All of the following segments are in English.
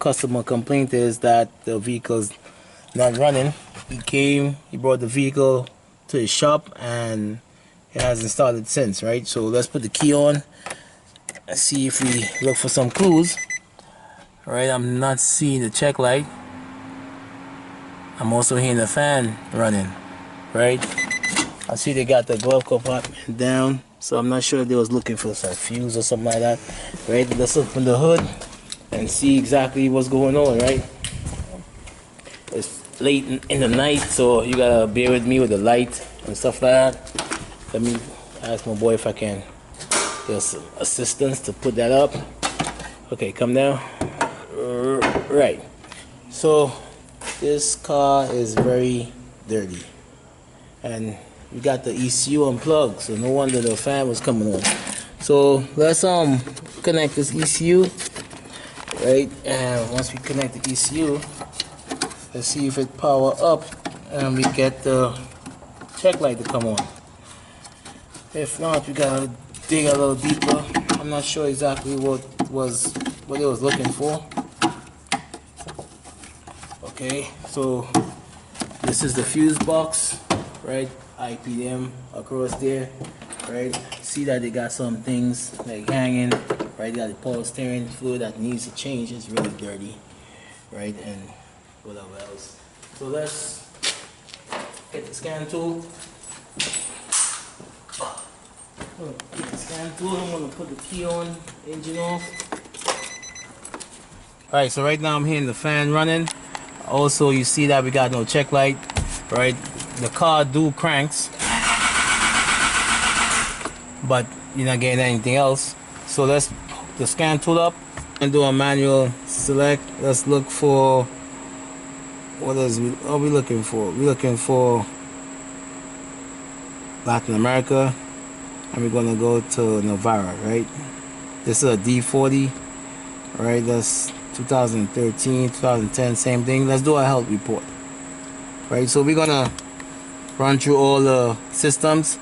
customer complaint is that the vehicle's not running. He brought the vehicle to his shop and it hasn't started since, right? So let's put the key on and see if we look for some clues. Right, I'm not seeing the check light. I'm also hearing the fan running, right? I see they got the glove compartment down, so I'm not sure if they was looking for some fuse or something like that, right? Let's open the hood and see exactly what's going on, right? It's late in the night, so you gotta bear with me with the light and stuff like that. Let me ask my boy if I can get some assistance to put that up. Okay, come down. Right, so this car is very dirty and we got the ECU unplugged, so no wonder the fan was coming on. So let's connect this ECU, right? And once we connect the ECU, let's see if it power up and we get the check light to come on. If not, we gotta dig a little deeper. I'm not sure exactly what it was looking for. Okay, so this is the fuse box, right? IPDM across there, right? See that they got some things like hanging, right? They got the power steering fluid that needs to change. It's really dirty, right? And whatever else. So let's get the scan tool. Get the scan tool. I'm gonna put the key on, engine off. All right, so right now I'm hearing the fan running. Also, you see that we got no check light, right? The car do cranks, but you're not getting anything else. So let's the scan tool up and do a manual select. Let's look for what are we looking for? We're looking for Latin America, and we're gonna go to Navara, right? This is a D40, right? That's 2013, 2010, same thing. Let's do a health report, right? So we're gonna run through all the systems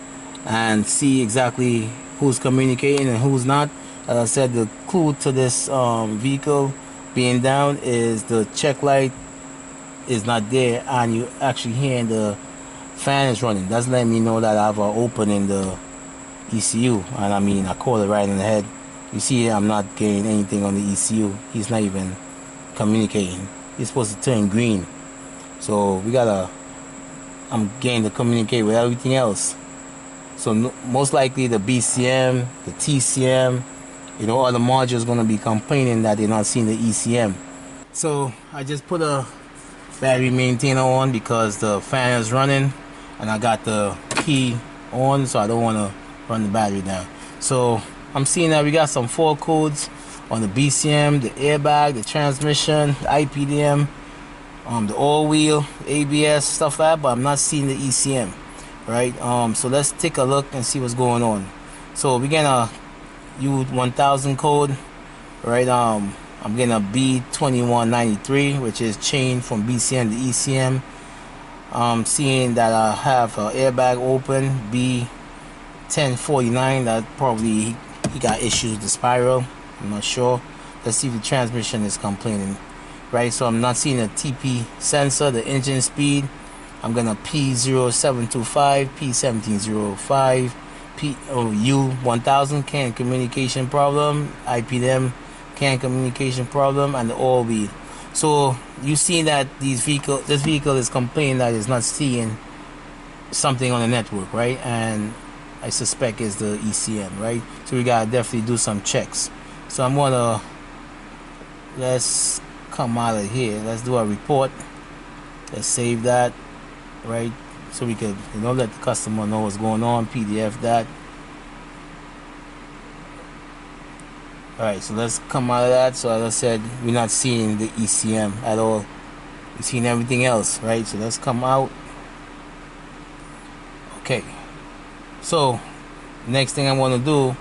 and see exactly who's communicating and who's not. As I said, the clue to this vehicle being down is the check light is not there and you actually hearing the fan is running. That's letting me know that I have an open in the ECU, and I mean I caught it right in the head. You see I'm not getting anything on the ECU. He's not even communicating. He's supposed to turn green. So I'm getting to communicate with everything else. So most likely the BCM, the TCM, you know, all the modules going to be complaining that they're not seeing the ECM. So I just put a battery maintainer on because the fan is running and I got the key on, so I don't want to run the battery down. So I'm seeing that we got some fault codes on the BCM, the airbag, the transmission, the IPDM, the all wheel, ABS, stuff like that, but I'm not seeing the ECM, right? So let's take a look and see what's going on. So we're gonna use 1000 code, right? I'm getting a B2193, which is changed from BCM to ECM. I'm seeing that I have an airbag open, B1049, that probably he got issues with the spiral. I'm not sure. Let's see if the transmission is complaining, right? So I'm not seeing a TP sensor, the engine speed. I'm gonna P0725, P1705, U1000 CAN communication problem, IPDM CAN communication problem, and the oil bead. So you see that this vehicle is complaining that it's not seeing something on the network, right? And I suspect it's the ECM, right? So we gotta definitely do some checks. So I'm gonna, let's come out of here. Let's do a report. Let's save that, right? So we could, you know, let the customer know what's going on. PDF that. Alright, so let's come out of that. So as I said, we're not seeing the ECM at all. We're seeing everything else, right? So let's come out. Okay. So next thing I want to do,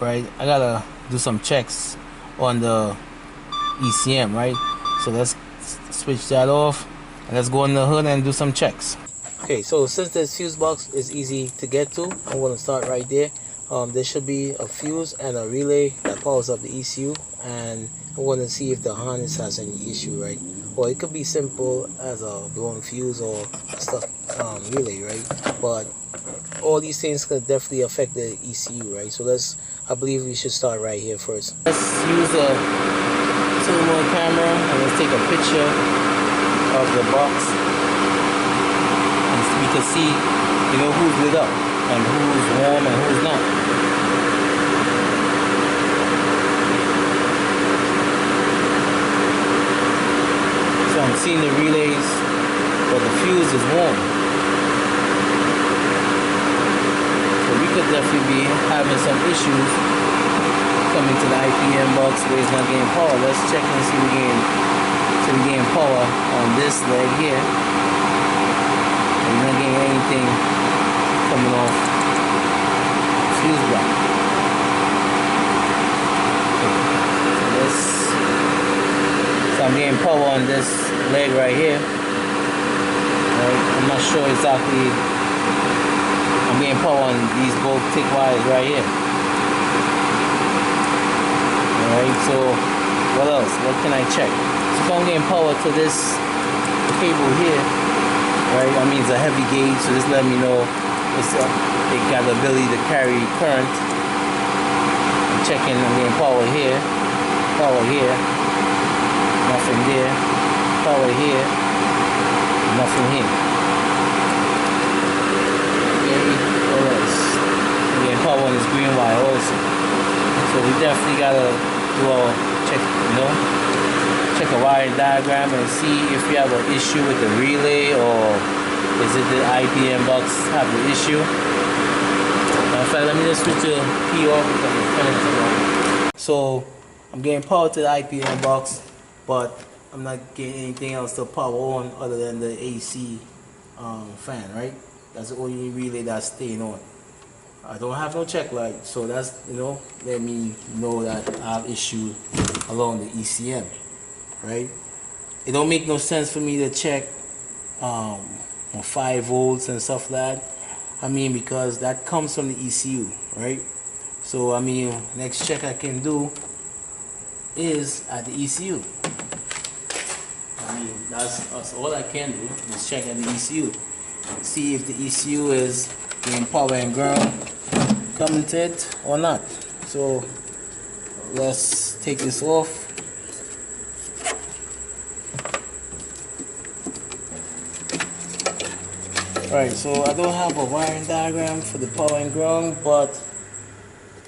right, I gotta do some checks on the ECM, right? So let's switch that off and let's go in the hood and do some checks. Okay, so since this fuse box is easy to get to, I'm going to start right there. there should be a fuse and a relay that powers up the ECU, and I want to see if the harness has any issue, right? Or it could be simple as a blown fuse or a stuck relay, right? But all these things could definitely affect the ECU, right? So I believe we should start right here first. Let's use a thermal camera and let's take a picture of the box, and we can see, you know, who's lit up and who's warm and who's not. So I'm seeing the relays, but the fuse is warm. So we could definitely be having some issues coming to the IPM box where it's not getting power. Let's check and see if we're getting power on this leg here. We're not getting anything coming off fuse block. So I'm getting power on this leg right here. Right? I'm not sure exactly. I'm getting power on these both thick wires right here. Alright, so what else? What can I check? So I'm getting power to this cable here. Right? I mean, it's a heavy gauge, so this let me know it got the ability to carry current. I'm checking, I'm getting power here, nothing there, power here, nothing here. Okay, what else? I'm getting power on this green wire also. So we definitely gotta do a check, you know, check a wiring diagram and see if we have an issue with the relay, or is it the IPM box have the issue. In fact, let me just switch the key off because it's connected. So I'm getting power to the IPM box, but I'm not getting anything else to power on other than the AC fan, right? That's the only relay that's staying on. I don't have no check light, so that's, you know, let me know that I have issue along the ECM, right? It don't make no sense for me to check 5 volts and stuff like that. I mean, because that comes from the ECU, right? So I mean, next check I can do is at the ECU. I mean, that's all I can do is check at the ECU, see if the ECU is getting power and ground coming to it or not. So let's take this off. Alright, so I don't have a wiring diagram for the power and ground, but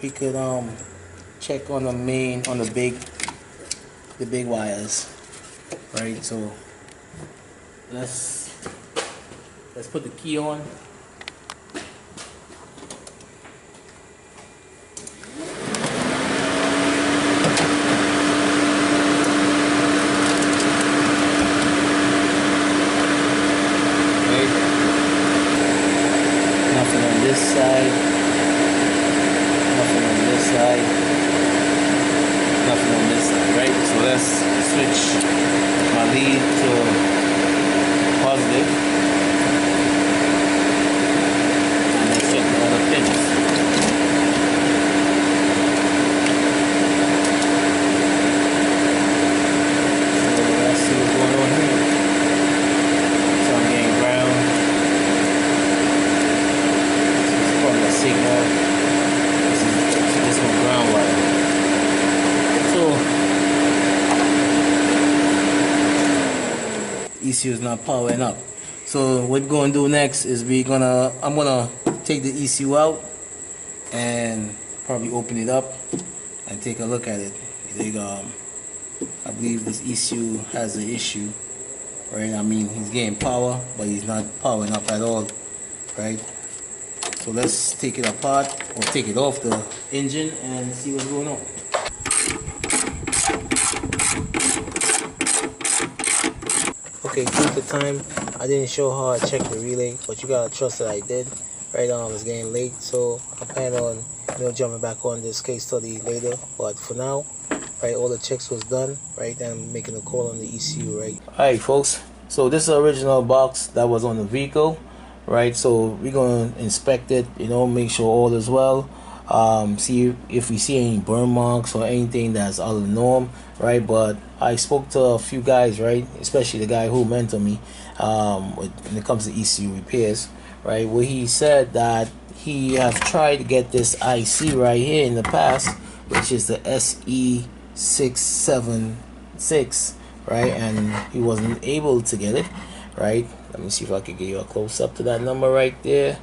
we could check on the main, on the big wires. Right, so let's put the key on. Nothing on this side, nothing on this side, nothing on this side, right? So let's switch my lead to positive, and let's check the other pins. So let's see what's going on here. So I'm getting ground. Signal. This one ground wire. So ECU is not powering up. So what we're gonna do next is I'm gonna take the ECU out and probably open it up and take a look at it. I believe this ECU has an issue, right? I mean, he's getting power, but he's not powering up at all, right? So let's take it apart, or take it off the engine and see what's going on. Okay, take the time. I didn't show how I checked the relay, but you gotta trust that I did. Right now it's getting late, so I plan on, you know, jumping back on this case study later. But for now, right, all the checks was done, right? And I'm making a call on the ECU, right? Alright folks, so this is the original box that was on the vehicle, right? So we're gonna inspect it, you know, make sure all is well. Right, so see if we see any burn marks or anything that's out of the norm, right? But I spoke to a few guys, right, especially the guy who mentored me when it comes to ECU repairs, right, where he said that he have tried to get this IC right here in the past, which is the SE676, right, and he wasn't able to get it, right. Let me see if I could get you a close up to that number right there,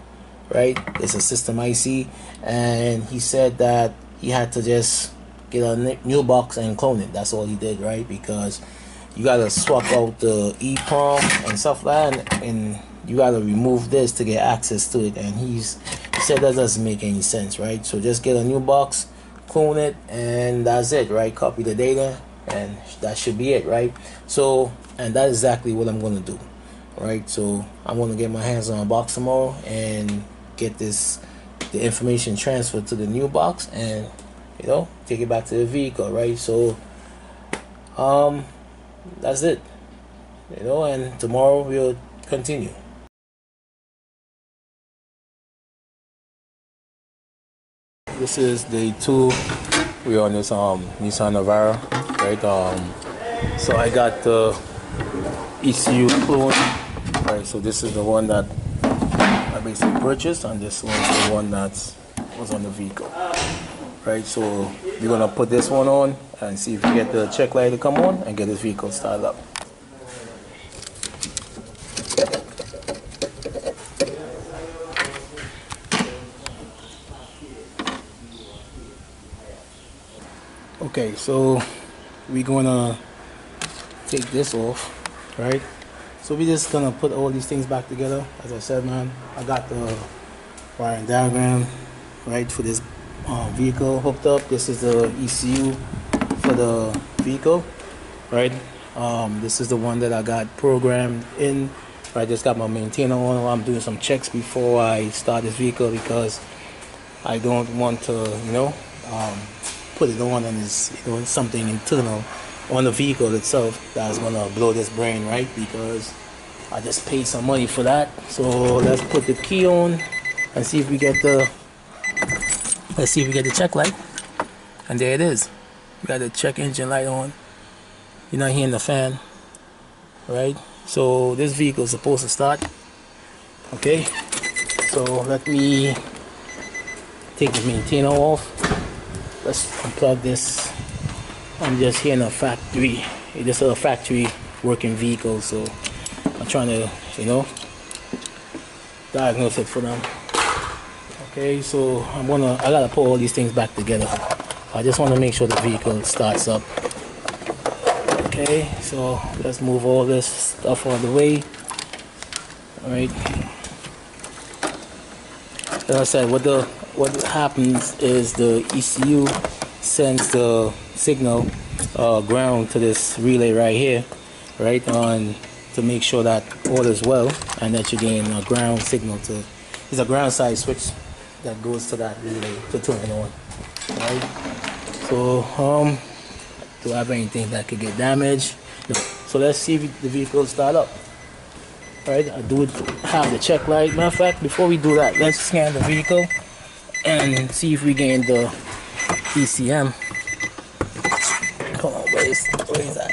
right. It's a system IC, and he said that he had to just get a new box and clone it. That's all he did, right, because you gotta swap out the EEPROM and stuff like that, and you gotta remove this to get access to it, and he said that doesn't make any sense, right. So just get a new box, clone it, and that's it, right. Copy the data, and that should be it, right. So, and that's exactly what I'm gonna do, right. So I'm gonna get my hands on a box tomorrow and get the information transferred to the new box, and take it back to the vehicle, right. So that's it, and tomorrow we'll continue. This is day 2. We're on this Nissan Navara, right. So I got the ECU clone, right. So this is the one that I basically purchased, and this one's the one that was on the vehicle, right. So we're gonna put this one on and see if we get the check light to come on and get this vehicle started up. Okay, so we're gonna take this off, right. So we're just gonna put all these things back together. As I said, man, I got the wiring diagram, right, for this vehicle hooked up. This is the ECU for the vehicle, right. This is the one that I got programmed in. I just got my maintainer on. I'm doing some checks before I start this vehicle because I don't want to, put it on and it's something internal on the vehicle itself that's gonna blow this brain, right? Because I just paid some money for that. So let's put the key on and see if we get the check light. And there it is. We got the check engine light on. You're not hearing the fan, right? So this vehicle is supposed to start. Okay, so let me take the maintainer off. Let's unplug this. I'm just here in a factory. This is a factory working vehicle, so I'm trying to, diagnose it for them. Okay, so I gotta put all these things back together. I just want to make sure the vehicle starts up. Okay, so let's move all this stuff out of the way. All right. As I said, what happens is the ECU sends the signal ground to this relay right here, right, on to make sure that all is well and that you're getting a ground signal to. It's a ground side switch that goes to that relay to turn it on. Right. So do I have anything that could get damaged? No. So let's see if the vehicle start up. Right, I do have the check light. Matter of fact, before we do that, let's scan the vehicle and see if we gain the ECM. Hold on, where is that?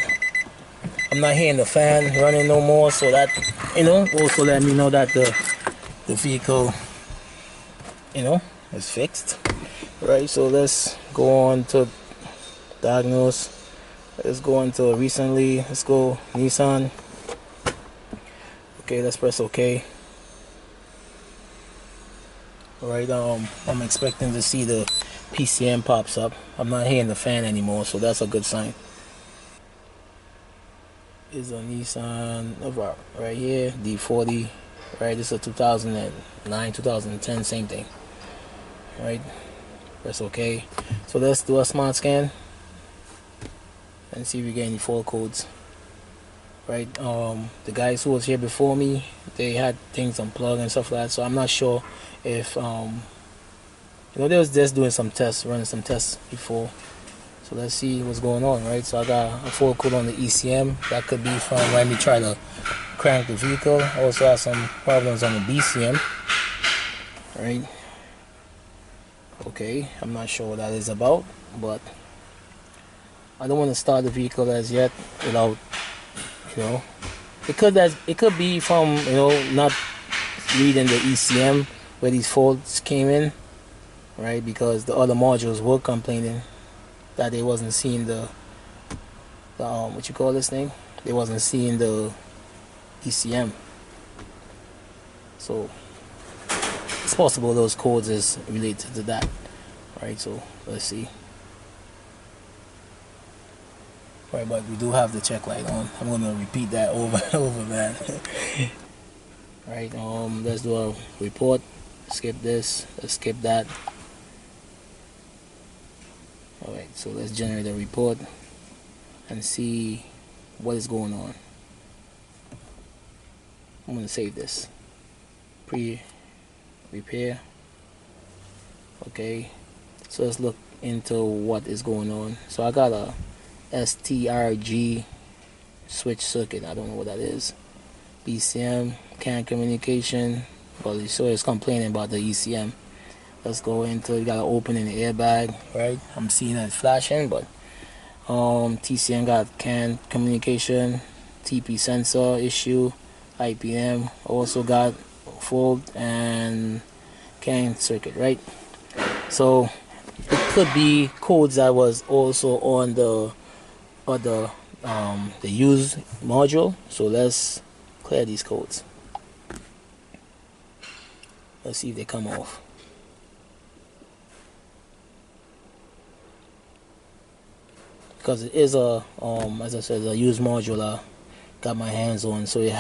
I'm not hearing the fan running no more, so that also let me know that the vehicle is fixed. Right, so let's go on to diagnose. Let's go on to recently. Let's go Nissan. Okay, let's press OK. Alright, I'm expecting to see the PCM pops up. I'm not hearing the fan anymore, so that's a good sign. It's a Nissan Navara right here, D40. Right, this is a 2009, 2010, same thing. Right, press OK. So let's do a smart scan and see if we get any fault codes. Right, the guys who was here before me, they had things unplugged and stuff like that, so I'm not sure if they was just doing some tests, running some tests before. So let's see what's going on. Right, so I got a fault code on the ECM. That could be from when we try to crank the vehicle. I also have some problems on the BCM. Right, Okay, I'm not sure what that is about, but I don't want to start the vehicle as yet without, you know, it could be from, you know, not reading the ECM where these faults came in, right? Because the other modules were complaining that they wasn't seeing the what you call this thing? They wasn't seeing the ECM. So it's possible those codes is related to that, right? So let's see. Right, but we do have the check light on. I'm gonna repeat that over and over, man. Right, let's do a report. Skip this, let's skip that. Alright, so let's generate a report and see what is going on. I'm gonna save this. Pre-repair. Okay, so let's look into what is going on. So I got a STRG switch circuit. I don't know what that is. ECM, CAN communication. Well, so it's complaining about the ECM. Let's go into it. You gotta open in the airbag, right? I'm seeing it flashing, but TCM got CAN communication, TP sensor issue, IPM also got fault, and CAN circuit, right? So it could be codes that was also on the other the use module. So let's clear these codes. Let's see if they come off. Because it is a as I said, a use module I got my hands on, so it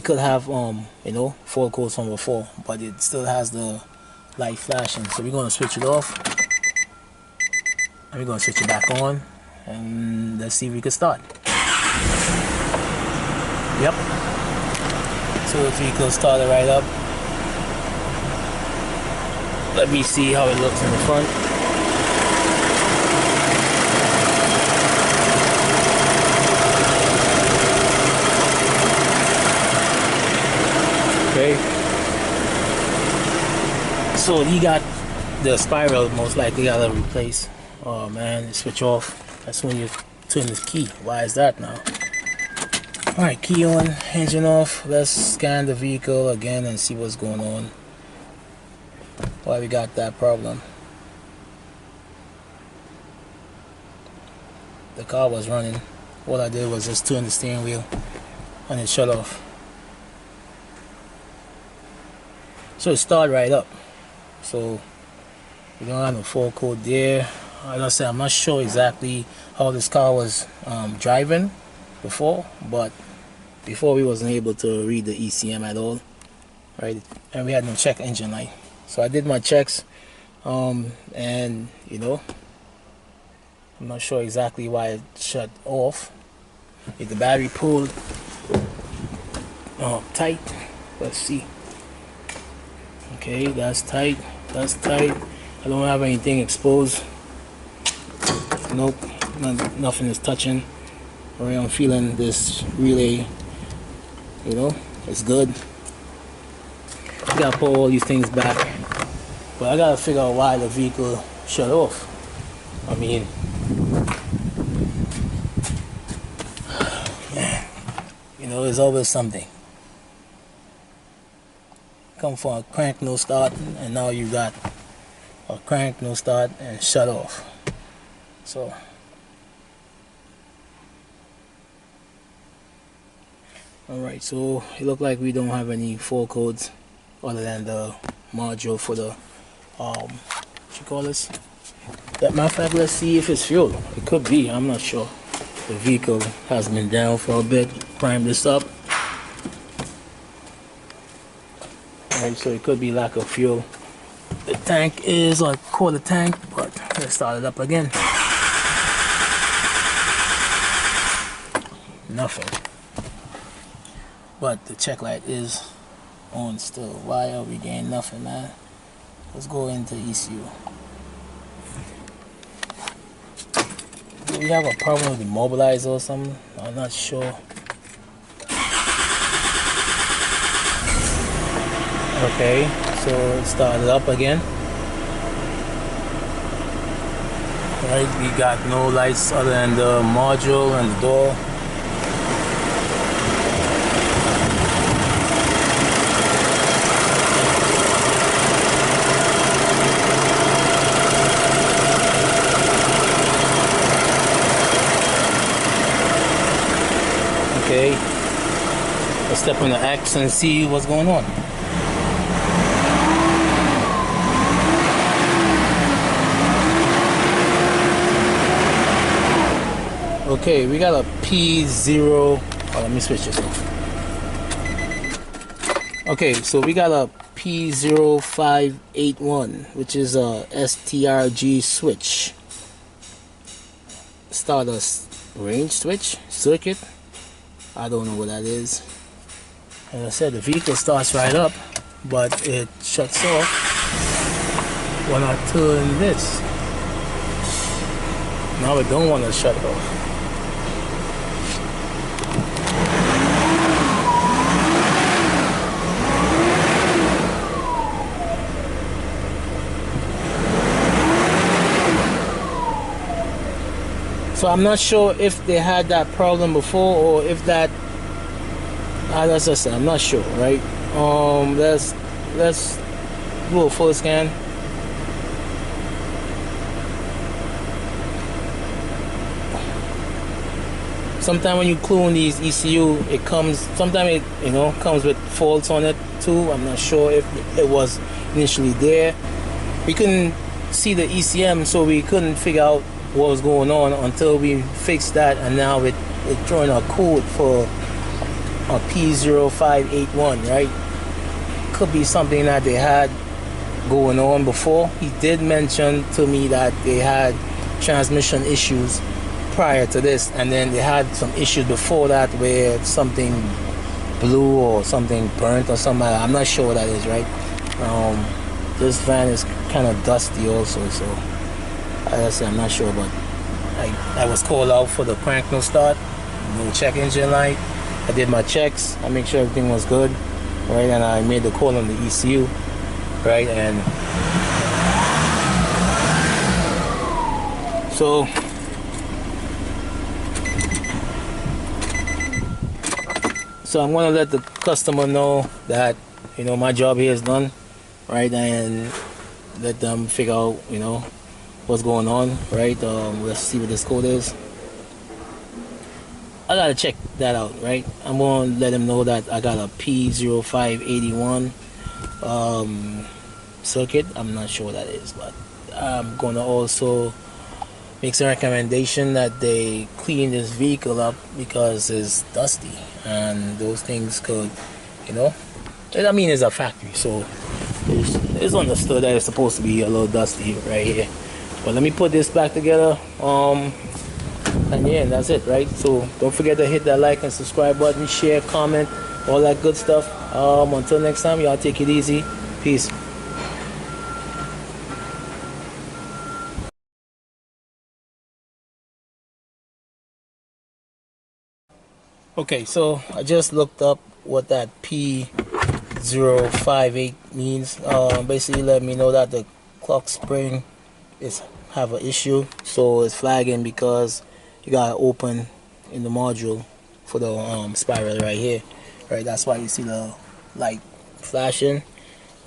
could have you know, fault codes from before, but it still has the light flashing. So we're gonna switch it off and we're gonna switch it back on, and let's see if we can start. Yep. So the vehicle started right up. Let me see how it looks in the front. Okay. So he got the spiral, most likely gotta replace. Oh man, switch off. That's when you turn the key. Why is that now? Alright, key on, engine off. Let's scan the vehicle again and see what's going on. Why we got that problem. The car was running. All I did was just turn the steering wheel and it shut off. So it started right up. So we don't have no fault code there. Like I said, I'm not sure exactly how this car was driving before, but before we wasn't able to read the ECM at all, right? And we had no check engine light. So I did my checks, and you know, I'm not sure exactly why it shut off. If the battery pulled tight, let's see. Okay, that's tight. That's tight. I don't have anything exposed. Nope, nothing is touching. Alright, I'm feeling this relay. You know, it's good. I gotta pull all these things back, but I gotta figure out why the vehicle shut off. I mean, man, you know, there's always something. Come for a crank no start, and now you got a crank no start and shut off. So alright, so it looked like we don't have any fault codes other than the module for the what you call this? That matter of fact, let's see if it's fuel. It could be, I'm not sure. The vehicle has been down for a bit. Prime this up. Alright, so it could be lack of fuel. The tank is a quarter tank, but let's start it up again. Nothing. But the check light is on still. Why are we getting nothing, man? Let's go into ECU. Do we have a problem with the mobilizer or something? I'm not sure. Okay, so it started up again. Right, we got no lights other than the module and the door. Okay, let's step on the X and see what's going on. Okay, we got a P0. Oh, let me switch this off. Okay, so we got a P0581, which is a STRG switch. Start a range switch circuit. I don't know what that is. As I said, the vehicle starts right up, but it shuts off when I turn this. Now it don't want to shut off. So I'm not sure if they had that problem before, or if that, as I said, I'm not sure, right? Let's do a full scan. Sometimes when you clone these ECU, it comes, sometimes it comes with faults on it too. I'm not sure if it was initially there. We couldn't see the ECM, so we couldn't figure out what was going on until we fixed that, and now it's throwing a code for a P0581, right? Could be something that they had going on before. He did mention to me that they had transmission issues prior to this, and then they had some issues before that where something blew or something burnt or something like that. I'm not sure what that is, right? This van is kind of dusty also, so as I said, I'm not sure, but I was called out for the crank no start, no check engine light. I did my checks, I made sure everything was good, right? And I made the call on the ECU, right? And so I'm gonna let the customer know that my job here is done, right? And let them figure out what's going on, right? Let's see what this code is. I gotta check that out, right? I'm gonna let him know that I got a P0581 circuit. I'm not sure what that is, but I'm gonna also make some recommendation that they clean this vehicle up because it's dusty, and those things could, I mean, it's a factory, so it's understood that it's supposed to be a little dusty right here. But let me put this back together, and yeah, that's it, right? So don't forget to hit that like and subscribe button, share, comment, all that good stuff. Until next time, y'all take it easy. Peace. Okay, so I just looked up what that P058 means. Basically let me know that the clock spring have an issue, so it's flagging because you got to open in the module for the spiral right here, right? That's why you see the light flashing,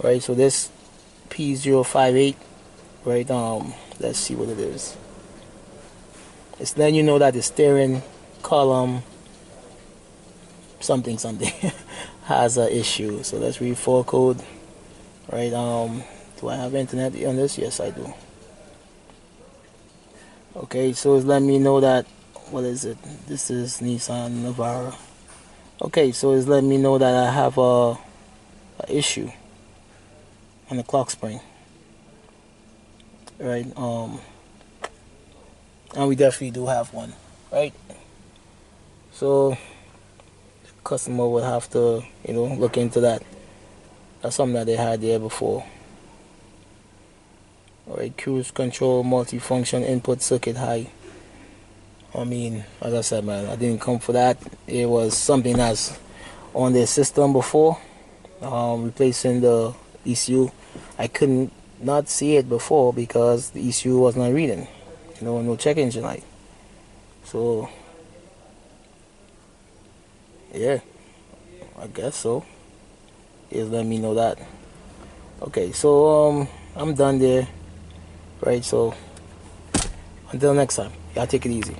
right? So this P058, right? Let's see what it is. It's letting you know that the steering column something has an issue. So let's read full code, right? Do I have internet on this? Yes, I do. Okay, so it's letting me know that, what is it? This is Nissan Navara. Okay, so it's letting me know that I have a issue on the clock spring, right? And we definitely do have one, right? So customer would have to, look into that. That's something that they had there before. Alright, cruise control multifunction input circuit high. I mean, as I said, man, I didn't come for that. It was something that's on their system before. Replacing the ECU. I couldn't not see it before because the ECU was not reading. you know, no check engine light. So yeah, I guess so. Just let me know that. Okay, so I'm done there, right? So until next time, y'all take it easy.